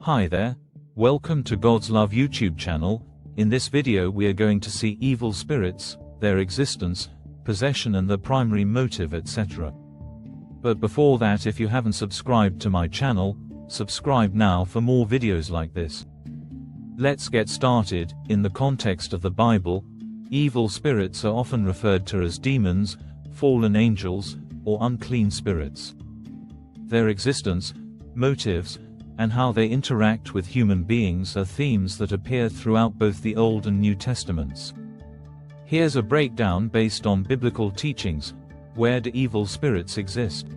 Hi there, welcome to God's Love YouTube channel. In this video we are going to see evil spirits, their existence, possession and the primary motive, etc. But before that, if you haven't subscribed to my channel, subscribe now for more videos like this. Let's get started. In the context of the Bible, evil spirits are often referred to as demons, fallen angels, or unclean spirits. Their existence, motives, and how they interact with human beings are themes that appear throughout both the Old and New Testaments. Here's a breakdown based on biblical teachings. Where do evil spirits exist?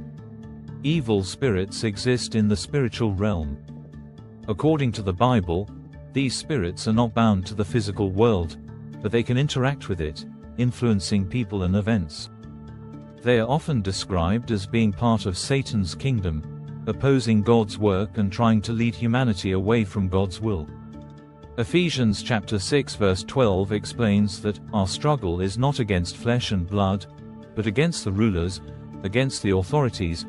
Evil spirits exist in the spiritual realm. According to the Bible, these spirits are not bound to the physical world, but they can interact with it, influencing people and events. They are often described as being part of Satan's kingdom, opposing God's work and trying to lead humanity away from God's will. Ephesians chapter 6 verse 12 explains that our struggle is not against flesh and blood, but against the rulers, against the authorities,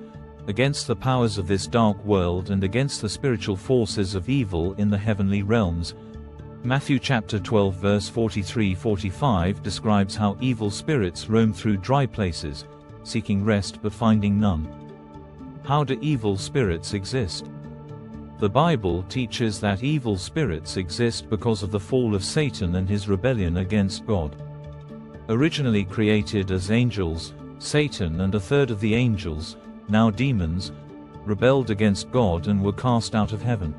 against the powers of this dark world and against the spiritual forces of evil in the heavenly realms. Matthew chapter 12 verse 43-45 describes how evil spirits roam through dry places, seeking rest but finding none. How do evil spirits exist? The Bible teaches that evil spirits exist because of the fall of Satan and his rebellion against God. Originally created as angels, Satan and a third of the angels, now demons, rebelled against God and were cast out of heaven.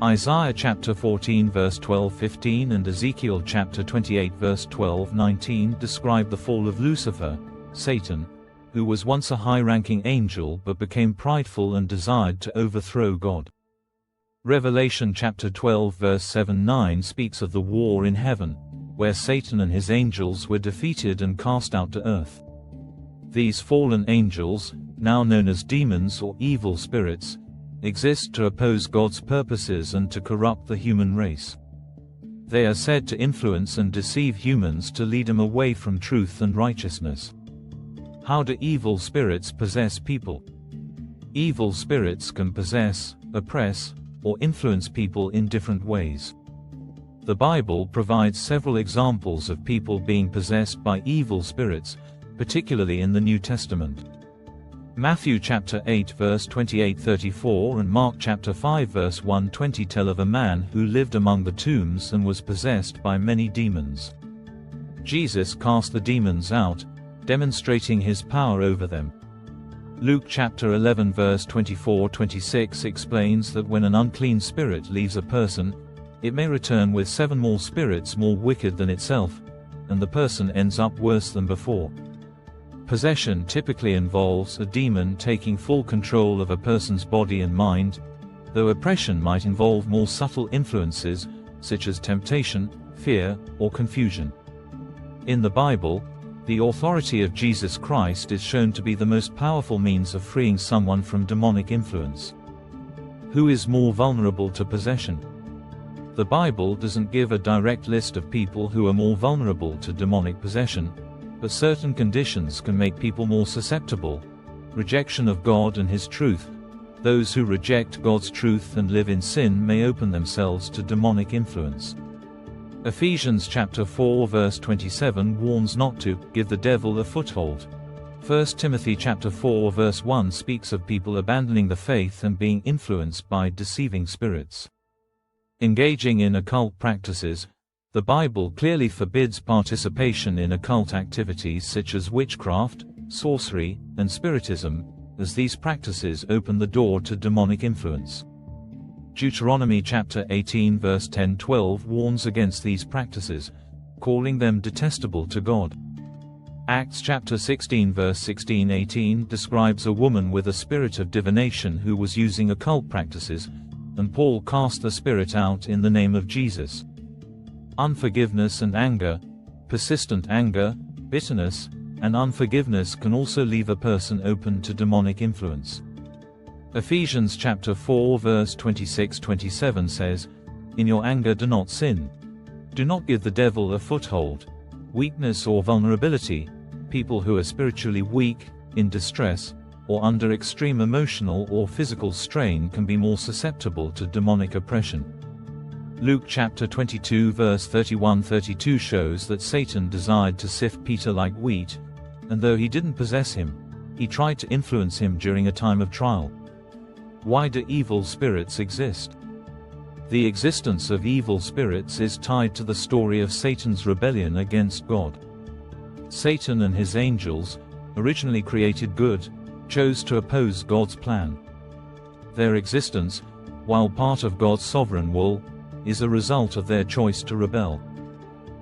Isaiah chapter 14 verse 12-15 and Ezekiel chapter 28 verse 12-19 describe the fall of Lucifer, Satan, who was once a high-ranking angel but became prideful and desired to overthrow God. Revelation chapter 12 verse 7-9 speaks of the war in heaven, where Satan and his angels were defeated and cast out to earth. These fallen angels, now known as demons or evil spirits, exist to oppose God's purposes and to corrupt the human race. They are said to influence and deceive humans to lead them away from truth and righteousness. How do evil spirits possess people? Evil spirits can possess, oppress, or influence people in different ways. The Bible provides several examples of people being possessed by evil spirits, particularly in the New Testament. Matthew chapter 8 verse 28-34 and Mark chapter 5 verse 1-20 tell of a man who lived among the tombs and was possessed by many demons. Jesus cast the demons out, demonstrating his power over them. Luke chapter 11 verse 24-26 explains that when an unclean spirit leaves a person, it may return with 7 more spirits more wicked than itself, and the person ends up worse than before. Possession typically involves a demon taking full control of a person's body and mind, though oppression might involve more subtle influences, such as temptation, fear, or confusion. In the Bible, the authority of Jesus Christ is shown to be the most powerful means of freeing someone from demonic influence. Who is more vulnerable to possession? The Bible doesn't give a direct list of people who are more vulnerable to demonic possession, but certain conditions can make people more susceptible. Rejection of God and His truth. Those who reject God's truth and live in sin may open themselves to demonic influence. Ephesians chapter 4 verse 27 warns not to give the devil a foothold. 1 Timothy chapter 4 verse 1 speaks of people abandoning the faith and being influenced by deceiving spirits. Engaging in occult practices. The Bible clearly forbids participation in occult activities such as witchcraft, sorcery, and spiritism, as these practices open the door to demonic influence. Deuteronomy chapter 18 verse 10-12 warns against these practices, calling them detestable to God. Acts chapter 16 verse 16-18 describes a woman with a spirit of divination who was using occult practices, and Paul cast the spirit out in the name of Jesus. Unforgiveness and anger. Persistent anger, bitterness, and unforgiveness can also leave a person open to demonic influence. Ephesians chapter 4 verse 26-27 says, "In your anger do not sin. Do not give the devil a foothold." Weakness or vulnerability. People who are spiritually weak, in distress, or under extreme emotional or physical strain can be more susceptible to demonic oppression. Luke chapter 22 verse 31-32 shows that Satan desired to sift Peter like wheat, and though he didn't possess him, he tried to influence him during a time of trial. Why do evil spirits exist? The existence of evil spirits is tied to the story of Satan's rebellion against God. Satan and his angels, originally created good, chose to oppose God's plan. Their existence, while part of God's sovereign will, is a result of their choice to rebel.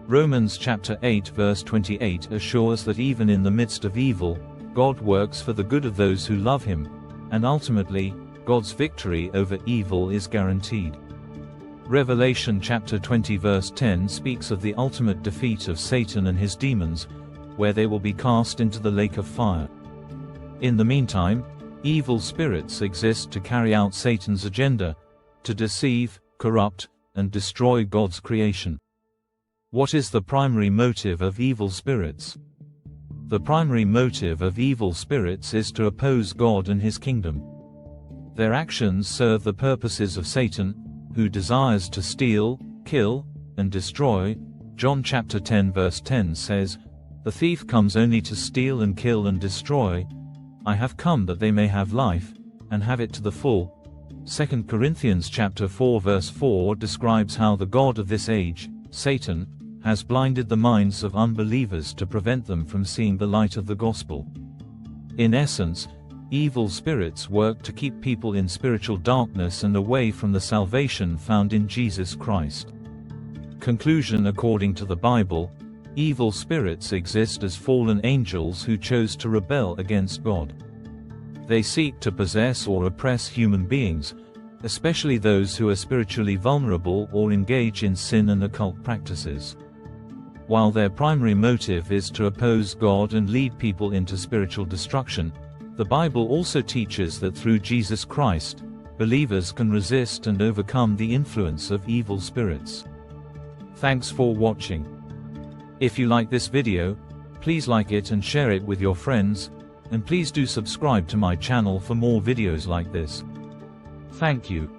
Romans chapter 8 verse 28 assures that even in the midst of evil, God works for the good of those who love Him, and ultimately, God's victory over evil is guaranteed. Revelation chapter 20 verse 10 speaks of the ultimate defeat of Satan and his demons, where they will be cast into the lake of fire. In the meantime, evil spirits exist to carry out Satan's agenda, to deceive, corrupt, and destroy God's creation. What is the primary motive of evil spirits? The primary motive of evil spirits is to oppose God and His kingdom. Their actions serve the purposes of Satan, who desires to steal, kill, and destroy. John chapter 10 verse 10 says, "The thief comes only to steal and kill and destroy. I have come that they may have life, and have it to the full." 2 Corinthians chapter 4 verse 4 describes how the god of this age, Satan, has blinded the minds of unbelievers to prevent them from seeing the light of the gospel. In essence, evil spirits work to keep people in spiritual darkness and away from the salvation found in Jesus Christ. Conclusion: according to the Bible, evil spirits exist as fallen angels who chose to rebel against God. They seek to possess or oppress human beings, especially those who are spiritually vulnerable or engage in sin and occult practices. While their primary motive is to oppose God and lead people into spiritual destruction, the Bible also teaches that through Jesus Christ, believers can resist and overcome the influence of evil spirits. Thanks for watching. If you like this video, please like it and share it with your friends, and please do subscribe to my channel for more videos like this. Thank you.